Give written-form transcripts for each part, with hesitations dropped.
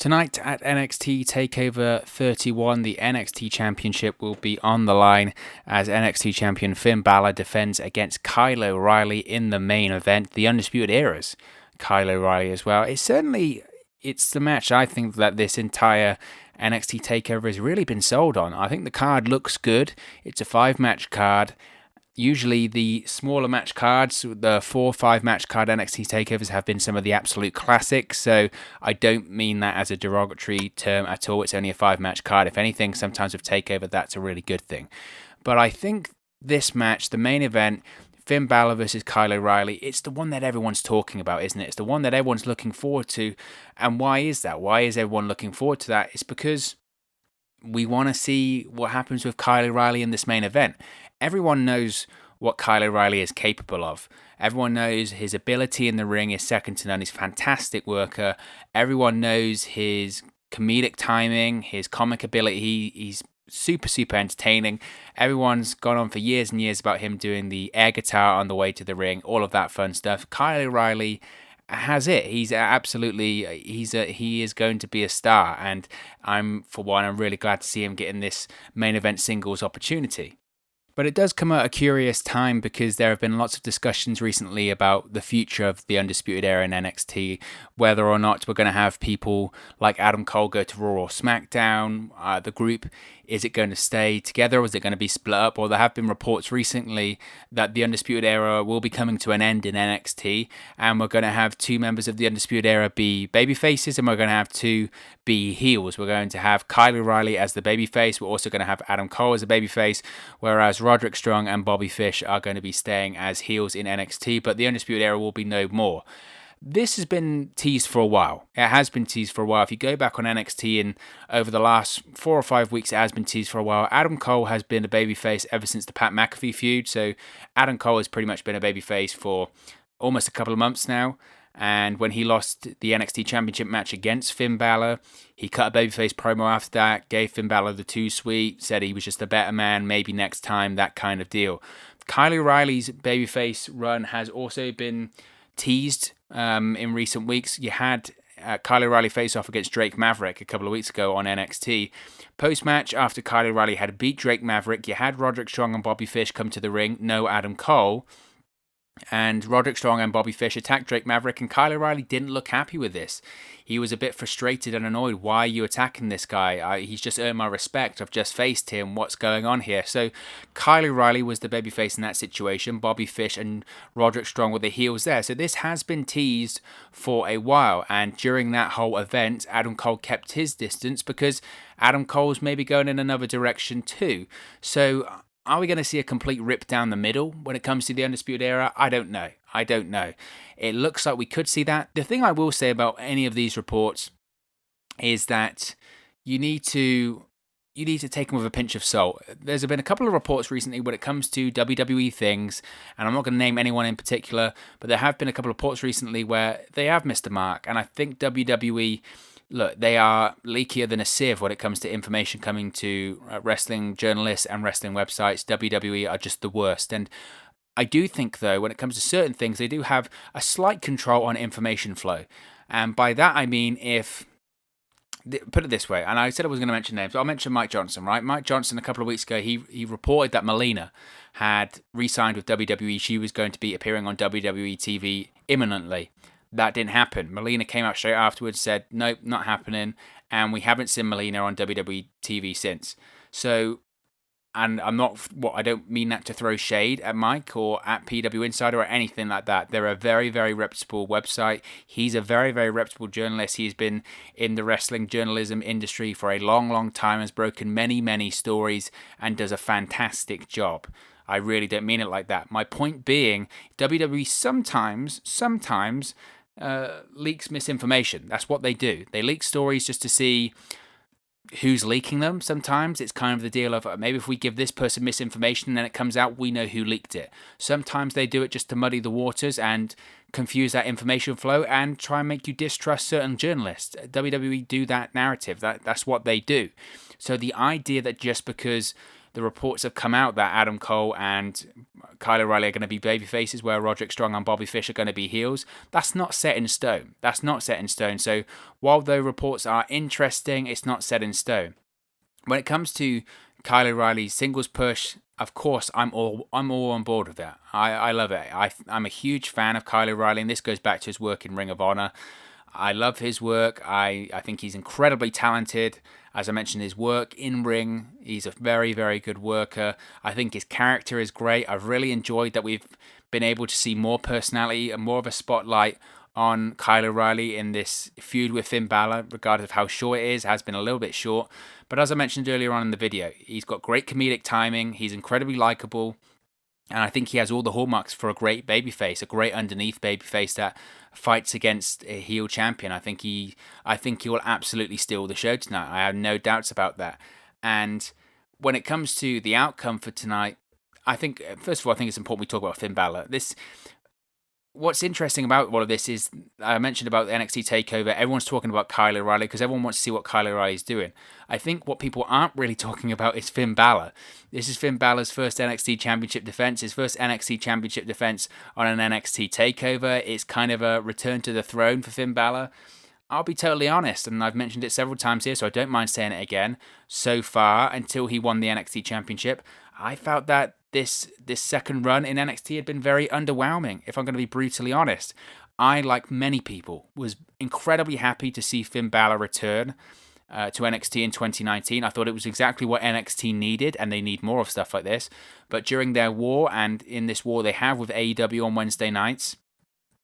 Tonight at NXT TakeOver 31, the NXT Championship will be on the line as NXT Champion Finn Balor defends against Kyle O'Reilly in the main event. The Undisputed Era's Kyle O'Reilly as well. It's the match I think that this entire NXT TakeOver has really been sold on. I think the card looks good. It's a 5-match card. Usually the smaller match cards, the 4-5 match card NXT TakeOvers have been some of the absolute classics, so I don't mean that as a derogatory term at all. It's only a 5-match card. If anything, sometimes with TakeOver, that's a really good thing. But I think this match, the main event, Finn Balor versus Kyle O'Reilly, it's the one that everyone's talking about, isn't it? It's the one that everyone's looking forward to. And why is that? Why is everyone looking forward to that? It's because we want to see what happens with Kyle O'Reilly in this main event. Everyone knows what Kyle O'Reilly is capable of. Everyone knows his ability in the ring is second to none. He's a fantastic worker. Everyone knows his comedic timing, his comic ability. He's super, super entertaining. Everyone's gone on for years and years about him doing the air guitar on the way to the ring, all of that fun stuff. Kyle O'Reilly has it. He is going to be a star, and I'm really glad to see him getting this main event singles opportunity. But it does come at a curious time because there have been lots of discussions recently about the future of the Undisputed Era in NXT, whether or not we're going to have people like Adam Cole go to Raw or SmackDown. The group, is it going to stay together or is it going to be split up? Or there have been reports recently that the Undisputed Era will be coming to an end in NXT and we're going to have 2 members of the Undisputed Era be babyfaces and we're going to have 2 be heels. We're going to have Kyle O'Reilly as the babyface. We're also going to have Adam Cole as a babyface, whereas Roderick Strong and Bobby Fish are going to be staying as heels in NXT, but the Undisputed Era will be no more. This has been teased for a while. It has been teased for a while. If you go back on NXT and over the last 4 or 5 weeks, it has been teased for a while. Adam Cole has been a babyface ever since the Pat McAfee feud. So Adam Cole has pretty much been a babyface for almost a couple of months now. And when he lost the NXT Championship match against Finn Balor, he cut a babyface promo after that, gave Finn Balor the too sweet, said he was just a better man, maybe next time, that kind of deal. Kyle O'Reilly's babyface run has also been teased in recent weeks. You had Kyle O'Reilly face off against Drake Maverick a couple of weeks ago on NXT. Post-match, after Kyle O'Reilly had beat Drake Maverick, you had Roderick Strong and Bobby Fish come to the ring, no Adam Cole. And Roderick Strong and Bobby Fish attacked Drake Maverick, and Kyle O'Reilly didn't look happy with this. He was a bit frustrated and annoyed. Why are you attacking this guy? He's just earned my respect. I've just faced him. What's going on here? So Kyle O'Reilly was the babyface in that situation. Bobby Fish and Roderick Strong were the heels there. So this has been teased for a while. And during that whole event, Adam Cole kept his distance because Adam Cole's maybe going in another direction too. So are we going to see a complete rip down the middle when it comes to the Undisputed Era? I don't know. It looks like we could see that. The thing I will say about any of these reports is that you need to take them with a pinch of salt. There's been a couple of reports recently when it comes to WWE things, and I'm not going to name anyone in particular, but there have been a couple of reports recently where they have missed the mark, and I think WWE, look, they are leakier than a sieve when it comes to information coming to wrestling journalists and wrestling websites. WWE are just the worst. And I do think, though, when it comes to certain things, they do have a slight control on information flow. And by that, I mean put it this way, and I said I was going to mention names, but I'll mention Mike Johnson, right? Mike Johnson, a couple of weeks ago, he reported that Melina had re-signed with WWE. She was going to be appearing on WWE TV imminently. That didn't happen. Melina came out straight afterwards, said, nope, not happening. And we haven't seen Melina on WWE TV since. So, and I don't mean that to throw shade at Mike or at PW Insider or anything like that. They're a very, very reputable website. He's a very, very reputable journalist. He's been in the wrestling journalism industry for a long, long time, has broken many, many stories, and does a fantastic job. I really don't mean it like that. My point being, WWE sometimes leaks misinformation. That's what they do. They leak stories just to see who's leaking them. Sometimes it's kind of the deal of maybe if we give this person misinformation and then it comes out, we know who leaked it. Sometimes they do it just to muddy the waters and confuse that information flow and try and make you distrust certain journalists. WWE do that narrative. That's what they do. So the idea that just because the reports have come out that Adam Cole and Kyle O'Reilly are going to be baby faces, where Roderick Strong and Bobby Fish are going to be heels. That's not set in stone. That's not set in stone. So while the reports are interesting, it's not set in stone. When it comes to Kyle O'Reilly's singles push, of course, I'm all on board with that. I love it. I'm a huge fan of Kyle O'Reilly, and this goes back to his work in Ring of Honor. I love his work. I think he's incredibly talented. As I mentioned, his work in ring, he's a very, very good worker. I think his character is great. I've really enjoyed that we've been able to see more personality and more of a spotlight on Kyle O'Reilly in this feud with Finn Balor, regardless of how short it is. It has been a little bit short. But as I mentioned earlier on in the video, he's got great comedic timing. He's incredibly likable. And I think he has all the hallmarks for a great babyface, a great underneath babyface that fights against a heel champion. I think he will absolutely steal the show tonight. I have no doubts about that. And when it comes to the outcome for tonight, I think, first of all, I think it's important we talk about Finn Balor. What's interesting about all of this is, I mentioned about the NXT TakeOver, everyone's talking about Kyle O'Reilly because everyone wants to see what Kyle O'Reilly is doing. I think what people aren't really talking about is Finn Balor. This is Finn Balor's first NXT Championship defense, his first NXT Championship defense on an NXT TakeOver. It's kind of a return to the throne for Finn Balor. I'll be totally honest, and I've mentioned it several times here, so I don't mind saying it again. So far, until he won the NXT Championship, I felt that this second run in NXT had been very underwhelming, if I'm going to be brutally honest. I, like many people, was incredibly happy to see Finn Balor return to NXT in 2019. I thought it was exactly what NXT needed, and they need more of stuff like this. But during their war, and in this war they have with AEW on Wednesday nights,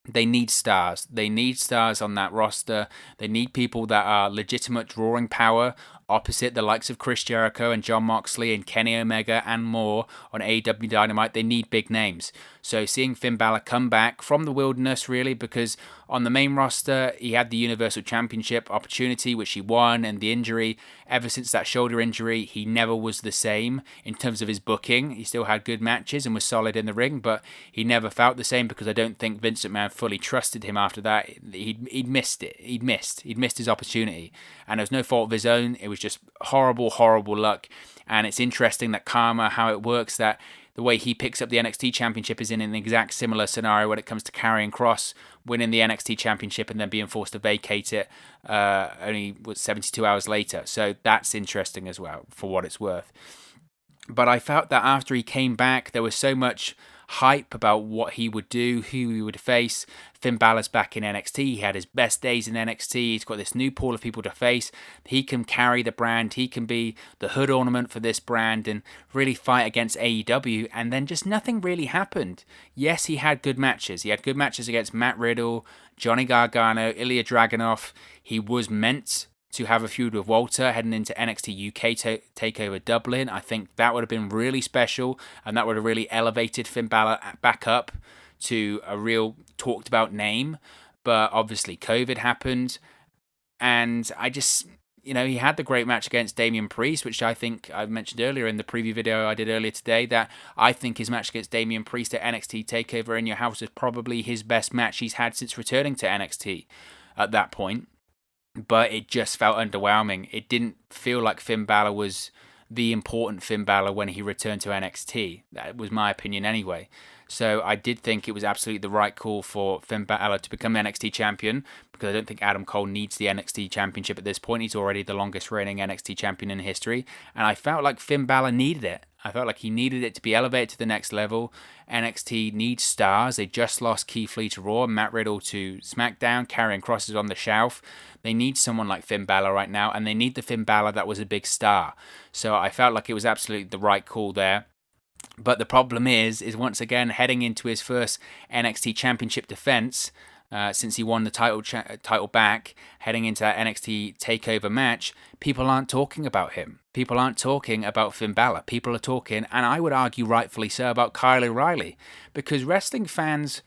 they need stars. They need stars on that roster. They need people that are legitimate drawing power opposite the likes of Chris Jericho and Jon Moxley and Kenny Omega and more on AEW Dynamite. They need big names. So seeing Finn Balor come back from the wilderness, really, because on the main roster, he had the Universal Championship opportunity, which he won, and the injury. Ever since that shoulder injury, he never was the same in terms of his booking. He still had good matches and was solid in the ring, but he never felt the same because I don't think Vince McMahon fully trusted him after that. He'd missed it. He'd missed his opportunity. And it was no fault of his own. It was just horrible, horrible luck. And it's interesting that karma, how it works, that the way he picks up the NXT Championship is in an exact similar scenario when it comes to Karrion Kross winning the NXT Championship and then being forced to vacate it only 72 hours later. So that's interesting as well, for what it's worth. But I felt that after he came back, there was so much hype about what he would do, who he would face. Finn Balor's back in NXT. He had his best days in NXT. He's got this new pool of people to face. He can carry the brand. He can be the hood ornament for this brand and really fight against AEW. And then just nothing really happened. Yes, he had good matches. He had good matches against Matt Riddle, Johnny Gargano, Ilya Dragunov. He was meant to have a feud with Walter heading into NXT UK TakeOver Dublin. I think that would have been really special, and that would have really elevated Finn Balor back up to a real talked about name. But obviously COVID happened, and I just, he had the great match against Damian Priest, which I think I mentioned earlier in the preview video I did earlier today, that I think his match against Damian Priest at NXT TakeOver in Your House is probably his best match he's had since returning to NXT at that point. But it just felt underwhelming. It didn't feel like Finn Balor was the important Finn Balor when he returned to NXT. That was my opinion anyway. So I did think it was absolutely the right call for Finn Balor to become NXT champion, because I don't think Adam Cole needs the NXT championship at this point. He's already the longest reigning NXT champion in history. And I felt like Finn Balor needed it. I felt like he needed it to be elevated to the next level. NXT needs stars. They just lost Keith Lee to Raw, Matt Riddle to SmackDown, Karrion Kross is on the shelf. They need someone like Finn Balor right now, and they need the Finn Balor that was a big star. So I felt like it was absolutely the right call there. But the problem is once again, heading into his first NXT Championship defense, since he won the title back, heading into that NXT TakeOver match, people aren't talking about him. People aren't talking about Finn Balor. People are talking, and I would argue rightfully so, about Kyle O'Reilly. Because wrestling fans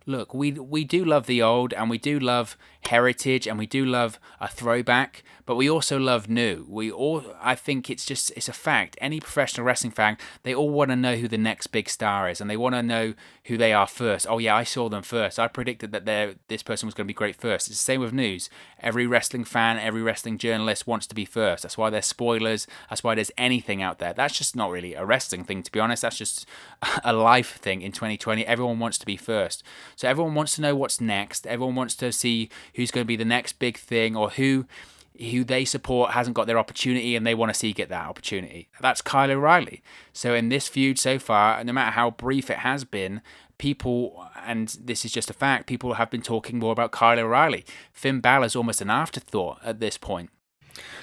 Look, we do love the old, and we do love heritage, and we do love a throwback, but we also love new. I think it's a fact. Any professional wrestling fan, they all want to know who the next big star is, and they want to know who they are first. Oh yeah, I saw them first. I predicted that this person was going to be great first. It's the same with news. Every wrestling fan, every wrestling journalist wants to be first. That's why there's spoilers. That's why there's anything out there. That's just not really a wrestling thing, to be honest. That's just a life thing in 2020. Everyone wants to be first. So everyone wants to know what's next. Everyone wants to see who's going to be the next big thing, or who they support hasn't got their opportunity and they want to see get that opportunity. That's Kyle O'Reilly. So in this feud so far, no matter how brief it has been, people, and this is just a fact, people have been talking more about Kyle O'Reilly. Finn Balor's almost an afterthought at this point.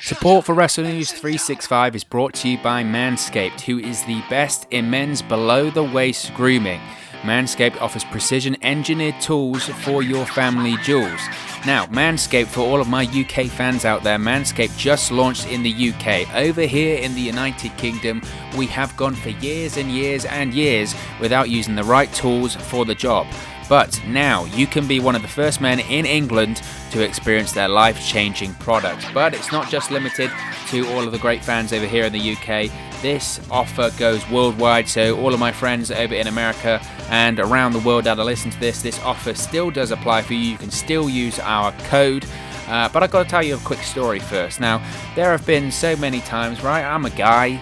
Support for Wrestle News 365 is brought to you by Manscaped, who is the best in men's below-the-waist grooming. Manscaped offers precision-engineered tools for your family jewels. Now, Manscaped, for all of my UK fans out there, Manscaped just launched in the UK. Over here in the United Kingdom, we have gone for years and years and years without using the right tools for the job. But now you can be one of the first men in England to experience their life-changing product. But it's not just limited to all of the great fans over here in the UK. This offer goes worldwide, so all of my friends over in America and around the world that are listening to this offer still does apply for you. You can still use our code. But I've got to tell you a quick story first. Now, there have been so many times, right? I'm a guy.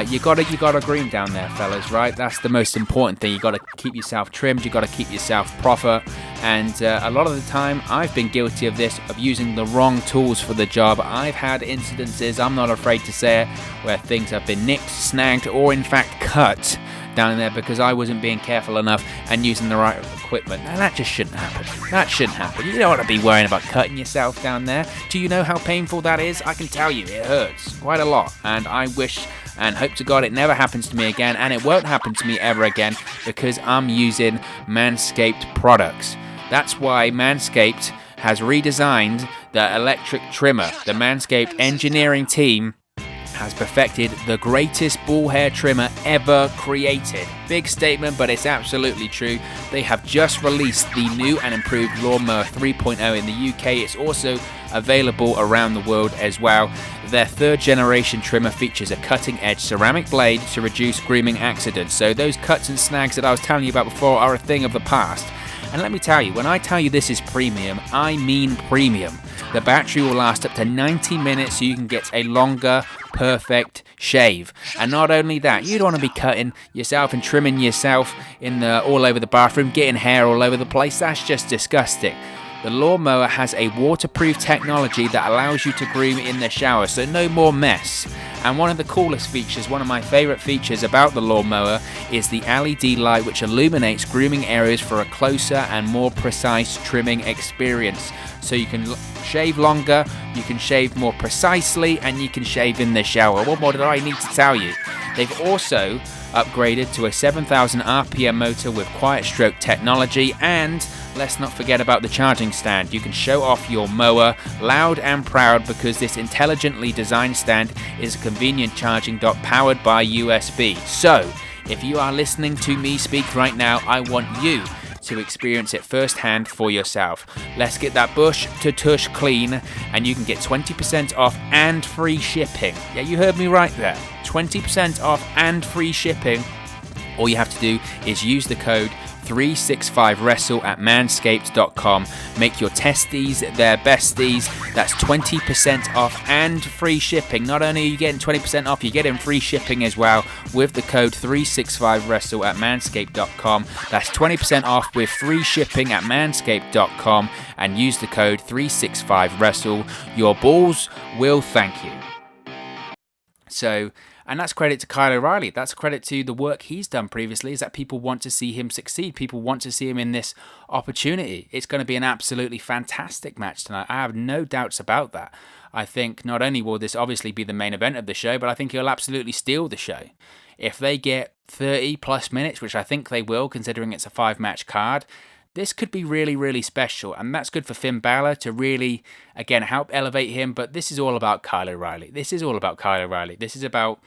You gotta groom down there, fellas, right? That's the most important thing. You gotta keep yourself trimmed. You gotta keep yourself proper. And a lot of the time, I've been guilty of this, of using the wrong tools for the job. I've had incidences, I'm not afraid to say it, where things have been nicked, snagged, or in fact cut down there because I wasn't being careful enough and using the right equipment. Now that just shouldn't happen. That shouldn't happen. You don't want to be worrying about cutting yourself down there. Do you know how painful that is? I can tell you, it hurts quite a lot. And I wish and hope to God it never happens to me again, and it won't happen to me ever again because I'm using Manscaped products. That's why Manscaped has redesigned the electric trimmer. The Manscaped engineering team has perfected the greatest ball hair trimmer ever created. Big statement, but it's absolutely true. They have just released the new and improved Lawnmower 3.0 in the UK. It's also available around the world as well. Their third generation trimmer features a cutting edge ceramic blade to reduce grooming accidents. So those cuts and snags that I was telling you about before are a thing of the past. And let me tell you, when I tell you this is premium, I mean premium. The battery will last up to 90 minutes so you can get a longer, perfect shave. And not only that, you don't want to be cutting yourself and trimming yourself all over the bathroom, getting hair all over the place. That's just disgusting. The lawnmower has a waterproof technology that allows you to groom in the shower, so no more mess. And one of the coolest features, one of my favorite features about the lawnmower is the LED light which illuminates grooming areas for a closer and more precise trimming experience. So you can shave longer, you can shave more precisely, and you can shave in the shower. What more did I need to tell you? They've also upgraded to a 7,000 RPM motor with quiet stroke technology, and let's not forget about the charging stand. You can show off your mower loud and proud because this intelligently designed stand is a convenient charging dock powered by USB. So, if you are listening to me speak right now, I want you to experience it firsthand for yourself. Let's get that bush to tush clean, and you can get 20% off and free shipping. Yeah, you heard me right there. 20% off and free shipping. All you have to do is use the code 365wrestle at manscaped.com. Make your testies their besties. That's 20% off and free shipping. Not only are you getting 20% off, you're getting free shipping as well with the code 365wrestle at manscaped.com. That's 20% off with free shipping at manscaped.com, and use the code 365wrestle. Your balls will thank you. So, and that's credit to Kyle O'Reilly. That's credit to the work he's done previously, is that people want to see him succeed. People want to see him in this opportunity. It's going to be an absolutely fantastic match tonight. I have no doubts about that. I think not only will this obviously be the main event of the show, but I think he'll absolutely steal the show. If they get 30 plus minutes, which I think they will, considering it's a 5-match card, this could be really, really special, and that's good for Finn Balor to really, again, help elevate him, but this is all about Kyle O'Reilly. This is all about Kyle O'Reilly. This is about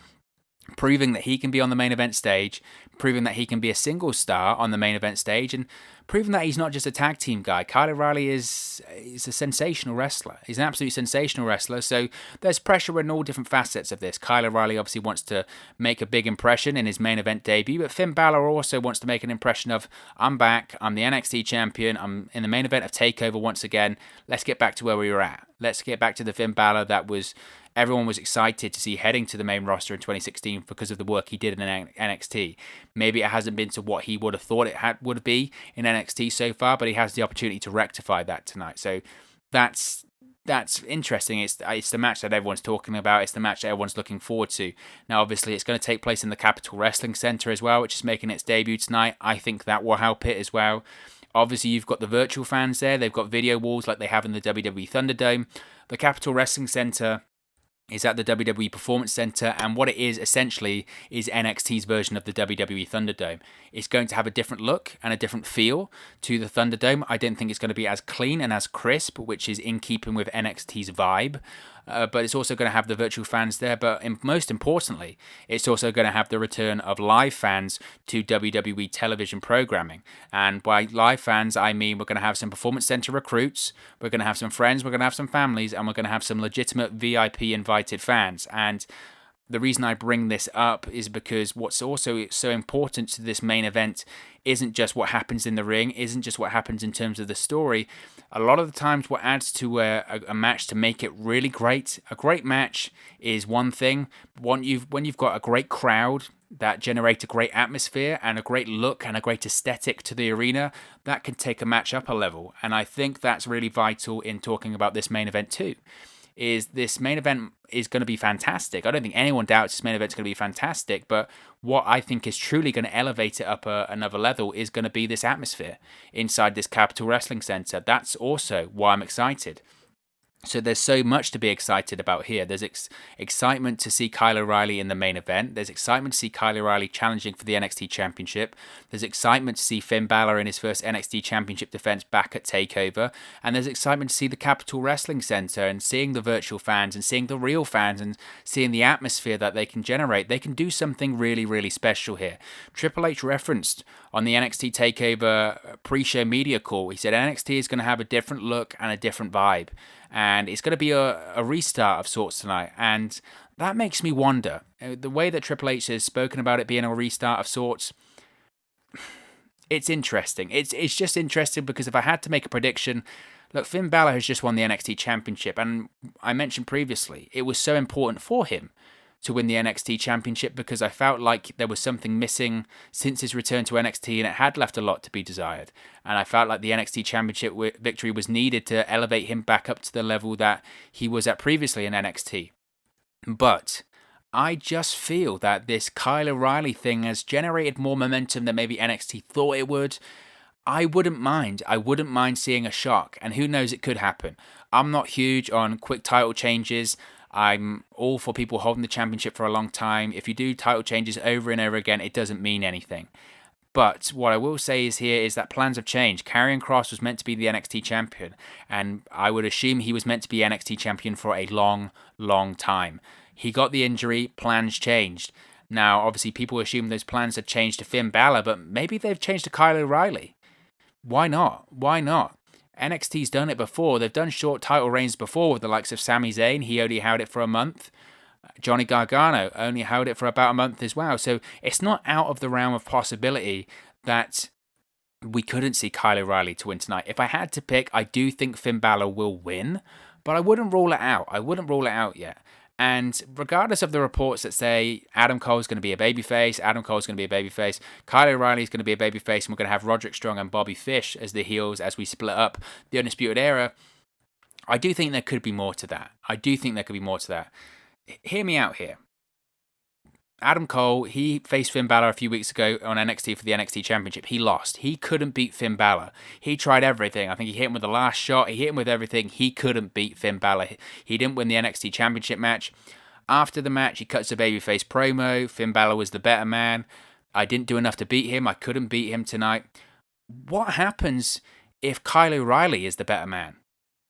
proving that he can be on the main event stage, proving that he can be a single star on the main event stage, and proving that he's not just a tag team guy. Kyle O'Reilly is a sensational wrestler. He's an absolutely sensational wrestler, so there's pressure in all different facets of this. Kyle O'Reilly obviously wants to make a big impression in his main event debut, but Finn Balor also wants to make an impression of, I'm back, I'm the NXT champion, I'm in the main event of TakeOver once again, let's get back to where we were at. Let's get back to the Finn Balor that everyone was excited to see heading to the main roster in 2016 because of the work he did in NXT. Maybe it hasn't been to what he would have thought it would be in NXT so far, but he has the opportunity to rectify that tonight. So that's interesting. It's the match that everyone's talking about. It's the match that everyone's looking forward to. Now, obviously, it's going to take place in the Capitol Wrestling Center as well, which is making its debut tonight. I think that will help it as well. Obviously, you've got the virtual fans there. They've got video walls like they have in the WWE Thunderdome. The Capitol Wrestling Center is at the WWE Performance Center, and what it is essentially is NXT's version of the WWE Thunderdome. It's going to have a different look and a different feel to the Thunderdome. I don't think it's going to be as clean and as crisp, which is in keeping with NXT's vibe. But it's also going to have the virtual fans there. But most importantly, it's also going to have the return of live fans to WWE television programming. And by live fans, I mean we're going to have some Performance Center recruits, we're going to have some friends, we're going to have some families, and we're going to have some legitimate VIP invited fans. And the reason I bring this up is because what's also so important to this main event isn't just what happens in the ring, isn't just what happens in terms of the story. A lot of the times what adds to a match to make it really great, a great match is one thing. When you've got a great crowd that generate a great atmosphere and a great look and a great aesthetic to the arena, that can take a match up a level. And I think that's really vital in talking about this main event too. Is this main event is going to be fantastic. I don't think anyone doubts this main event is going to be fantastic, but what I think is truly going to elevate it up another level is going to be this atmosphere inside this Capitol Wrestling Center. That's also why I'm excited. So there's so much to be excited about here. There's excitement to see Kyle O'Reilly in the main event. There's excitement to see Kyle O'Reilly challenging for the NXT Championship. There's excitement to see Finn Balor in his first NXT Championship defense back at TakeOver. And there's excitement to see the Capitol Wrestling Center and seeing the virtual fans and seeing the real fans and seeing the atmosphere that they can generate. They can do something really, really special here. Triple H referenced on the NXT TakeOver pre-show media call, he said NXT is going to have a different look and a different vibe. And it's going to be a restart of sorts tonight. And that makes me wonder. The way that Triple H has spoken about it being a restart of sorts, it's interesting. It's just interesting because if I had to make a prediction, look, Finn Balor has just won the NXT Championship. And I mentioned previously, it was so important for him to win the NXT Championship because I felt like there was something missing since his return to NXT and it had left a lot to be desired. And I felt like the NXT Championship victory was needed to elevate him back up to the level that he was at previously in NXT. But I just feel that this Kyle O'Reilly thing has generated more momentum than maybe NXT thought it would. I wouldn't mind seeing a shock, and who knows, it could happen. I'm not huge on quick title changes. I'm all for people holding the championship for a long time. If you do title changes over and over again, it doesn't mean anything. But what I will say is that plans have changed. Karrion Kross was meant to be the NXT champion, and I would assume he was meant to be NXT champion for a long, long time. He got the injury, plans changed. Now, obviously, people assume those plans had changed to Finn Balor, but maybe they've changed to Kyle O'Reilly. Why not? NXT's done it before. They've done short title reigns before with the likes of Sami Zayn. He only held it for a month. Johnny Gargano only held it for about a month as well. So it's not out of the realm of possibility that we couldn't see Kyle O'Reilly to win tonight. If I had to pick, I do think Finn Balor will win, but I wouldn't rule it out. I wouldn't rule it out yet. And regardless of the reports that say Adam Cole's going to be a babyface, Kyle O'Reilly's going to be a babyface, and we're going to have Roderick Strong and Bobby Fish as the heels as we split up the Undisputed Era, I do think there could be more to that. Hear me out here. Adam Cole, he faced Finn Balor a few weeks ago on NXT for the NXT Championship. He lost. He couldn't beat Finn Balor. He tried everything. I think he hit him with the last shot. He hit him with everything. He couldn't beat Finn Balor. He didn't win the NXT Championship match. After the match, he cuts a babyface promo. Finn Balor was the better man. I didn't do enough to beat him. I couldn't beat him tonight. What happens if Kyle O'Reilly is the better man?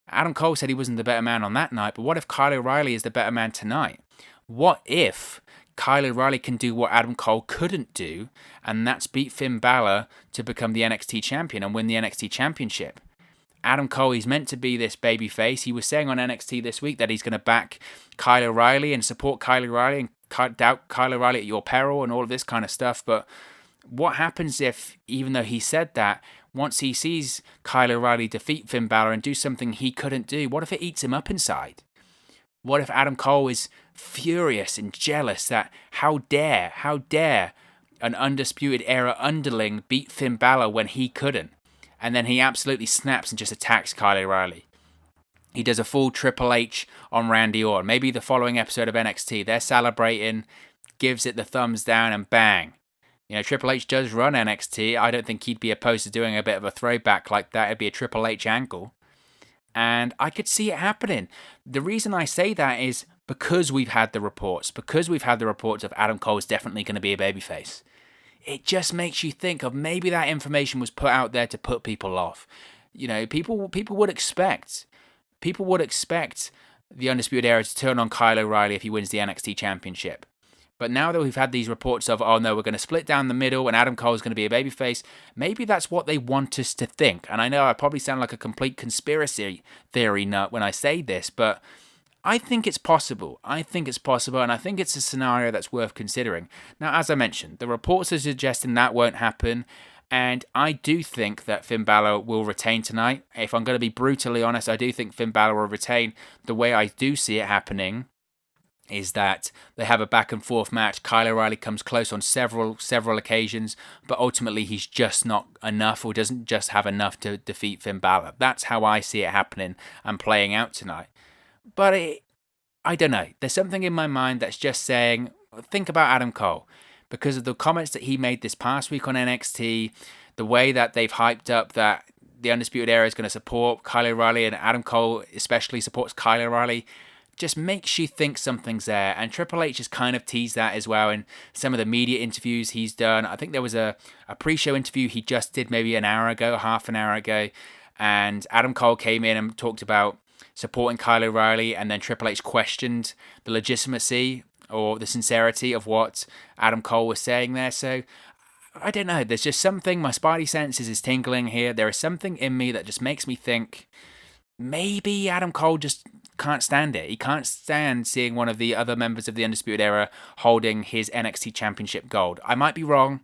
Adam Cole said he wasn't the better man on that night, but what if Kyle O'Reilly is the better man tonight? What if Kyle O'Reilly can do what Adam Cole couldn't do, and that's beat Finn Balor to become the NXT champion and win the NXT championship. Adam Cole, he's meant to be this babyface. He was saying on NXT this week that he's going to back Kyle O'Reilly and support Kyle O'Reilly and doubt Kyle O'Reilly at your peril and all of this kind of stuff. But what happens if, even though he said that, once he sees Kyle O'Reilly defeat Finn Balor and do something he couldn't do, what if it eats him up inside? What if Adam Cole is furious and jealous that how dare an Undisputed Era underling beat Finn Balor when he couldn't? And then he absolutely snaps and just attacks Kyle O'Reilly. He does a full Triple H on Randy Orton. Maybe the following episode of NXT, they're celebrating, gives it the thumbs down, and bang. You know, Triple H does run NXT. I don't think he'd be opposed to doing a bit of a throwback like that. It'd be a Triple H angle. And I could see it happening. The reason I say that is because we've had the reports. Because we've had the reports of Adam Cole is definitely going to be a babyface. It just makes you think of maybe that information was put out there to put people off. You know, people would expect the Undisputed Era to turn on Kyle O'Reilly if he wins the NXT Championship. But now that we've had these reports of, oh no, we're going to split down the middle and Adam Cole is going to be a babyface, maybe that's what they want us to think. And I know I probably sound like a complete conspiracy theory nut when I say this, but I think it's possible. And I think it's a scenario that's worth considering. Now, as I mentioned, the reports are suggesting that won't happen, and I do think that Finn Balor will retain tonight. If I'm going to be brutally honest, I do think Finn Balor will retain. The way I do see it happening is that they have a back and forth match. Kyle O'Reilly comes close on several occasions, but ultimately he's just not enough, or doesn't just have enough to defeat Finn Balor. That's how I see it happening and playing out tonight. But I don't know. There's something in my mind that's just saying, think about Adam Cole. Because of the comments that he made this past week on NXT, the way that they've hyped up that the Undisputed Era is going to support Kyle O'Reilly, and Adam Cole especially supports Kyle O'Reilly, just makes you think something's there. And Triple H has kind of teased that as well in some of the media interviews he's done. I think there was a pre-show interview he just did maybe half an hour ago, and Adam Cole came in and talked about supporting Kyle O'Reilly, and then Triple H questioned the legitimacy or the sincerity of what Adam Cole was saying there. So, I don't know. There's just something, my spidey senses is tingling here. There is something in me that just makes me think maybe Adam Cole just can't stand it. He can't stand seeing one of the other members of the Undisputed Era holding his NXT Championship gold. I might be wrong.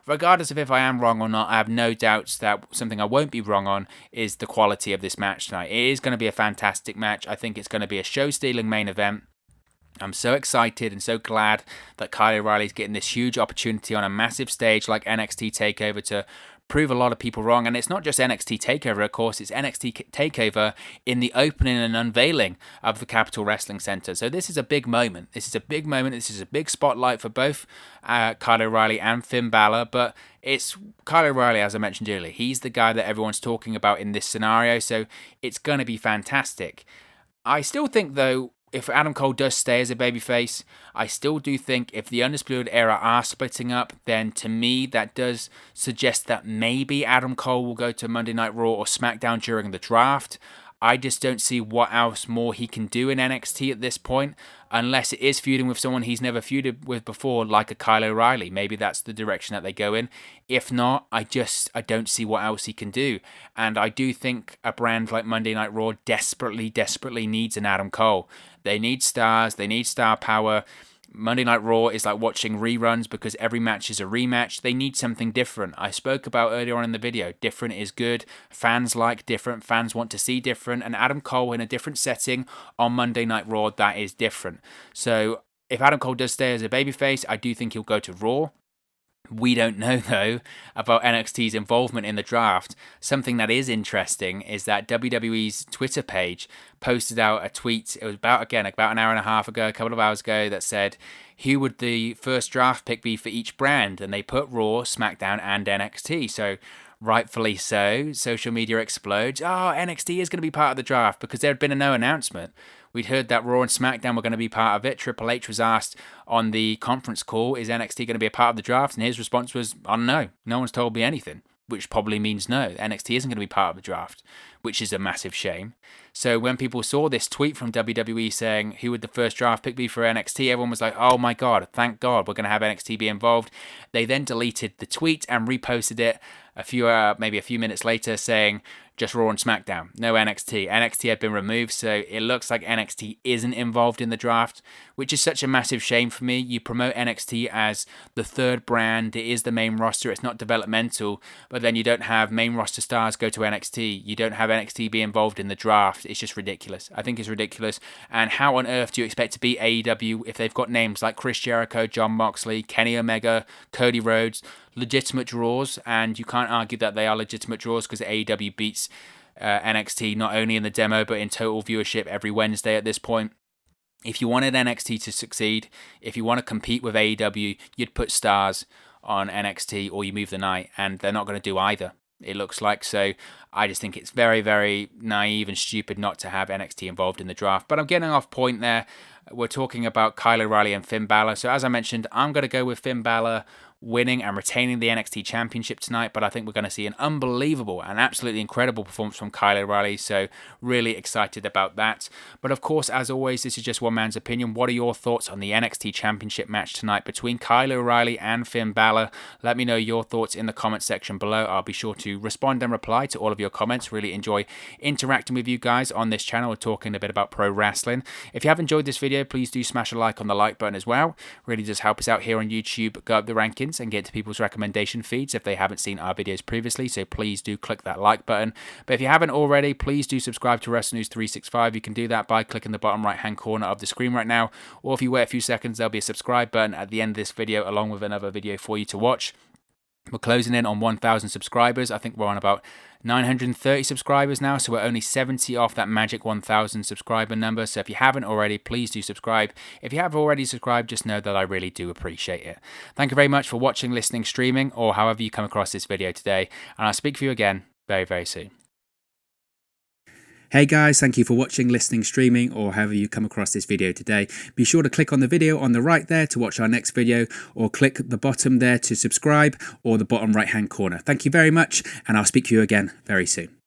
Regardless of if I am wrong or not, I have no doubts that something I won't be wrong on is the quality of this match tonight. It is going to be a fantastic match. I think it's going to be a show-stealing main event. I'm so excited and so glad that Kyle O'Reilly's getting this huge opportunity on a massive stage like NXT TakeOver to prove a lot of people wrong. And it's not just NXT TakeOver, of course, it's NXT TakeOver in the opening and unveiling of the Capitol Wrestling Center. So this is a big moment. This is a big spotlight for both Kyle O'Reilly and Finn Balor. But it's Kyle O'Reilly, as I mentioned earlier. He's the guy that everyone's talking about in this scenario. So it's going to be fantastic. I still think, though, if Adam Cole does stay as a babyface, I still do think if the Undisputed Era are splitting up, then to me that does suggest that maybe Adam Cole will go to Monday Night Raw or SmackDown during the draft. I just don't see what else more he can do in NXT at this point, unless it is feuding with someone he's never feuded with before, like a Kyle O'Reilly. Maybe that's the direction that they go in. If not, I don't see what else he can do. And I do think a brand like Monday Night Raw desperately needs an Adam Cole. They need stars, they need star power. Monday Night Raw is like watching reruns because every match is a rematch. They need something different. I spoke about earlier on in the video, different is good. Fans like different. Fans want to see different. And Adam Cole in a different setting on Monday Night Raw, that is different. So if Adam Cole does stay as a babyface, I do think he'll go to Raw. We don't know, though, about NXT's involvement in the draft. Something that is interesting is that WWE's Twitter page posted out a tweet. It was about an hour and a half ago, a couple of hours ago, that said, who would the first draft pick be for each brand? And they put Raw, SmackDown, and NXT. So rightfully so, social media explodes. Oh, NXT is going to be part of the draft because there had been no announcement. We'd heard that Raw and SmackDown were going to be part of it. Triple H was asked on the conference call, is NXT going to be a part of the draft? And his response was, I don't know. No one's told me anything. which probably means no, NXT isn't going to be part of the draft, which is a massive shame. So when people saw this tweet from WWE saying, who would the first draft pick be for NXT, everyone was like, oh my God, thank God we're going to have NXT be involved. They then deleted the tweet and reposted it maybe a few minutes later saying, just Raw and SmackDown, no NXT. NXT had been removed, so it looks like NXT isn't involved in the draft, which is such a massive shame for me. You promote NXT as the third brand, it is the main roster, it's not developmental, but then you don't have main roster stars go to NXT, you don't have NXT be involved in the draft. It's just ridiculous. I think it's ridiculous. And how on earth do you expect to beat AEW if they've got names like Chris Jericho, Jon Moxley, Kenny Omega, Cody Rhodes, legitimate draws? And you can't argue that they are legitimate draws because AEW beats NXT not only in the demo but in total viewership every Wednesday at this point. If you wanted NXT to succeed, if you want to compete with AEW, you'd put stars on NXT or you move the night, and they're not going to do either, it looks like. So I just think it's very, very naive and stupid not to have NXT involved in the draft. But I'm getting off point there. We're talking about Kyle O'Reilly and Finn Balor. So as I mentioned, I'm going to go with Finn Balor winning and retaining the NXT Championship tonight, but I think we're going to see an unbelievable and absolutely incredible performance from Kyle O'Reilly, so really excited about that. But of course, as always, this is just one man's opinion. What are your thoughts on the NXT Championship match tonight between Kyle O'Reilly and Finn Balor? Let me know your thoughts in the comment section below. I'll be sure to respond and reply to all of your comments. Really enjoy interacting with you guys on this channel. We're talking a bit about pro wrestling. If you have enjoyed this video, please do smash a like on the like button as well. Really does help us out here on YouTube, go up the rankings and get to people's recommendation feeds if they haven't seen our videos previously, so please do click that like button. But if you haven't already, please do subscribe to Wrestle News 365. You can do that by clicking the bottom right hand corner of the screen right now, or if you wait a few seconds, there'll be a subscribe button at the end of this video along with another video for you to watch. We're closing in on 1,000 subscribers. I think we're on about 930 subscribers now, so we're only 70 off that magic 1,000 subscriber number. So if you haven't already, please do subscribe. If you have already subscribed, just know that I really do appreciate it. Thank you very much for watching, listening, streaming, or however you come across this video today, and I'll speak to you again very, very soon. Hey guys, thank you for watching, listening, streaming, or however you come across this video today. Be sure to click on the video on the right there to watch our next video, or click the bottom there to subscribe, or the bottom right hand corner. Thank you very much, and I'll speak to you again very soon.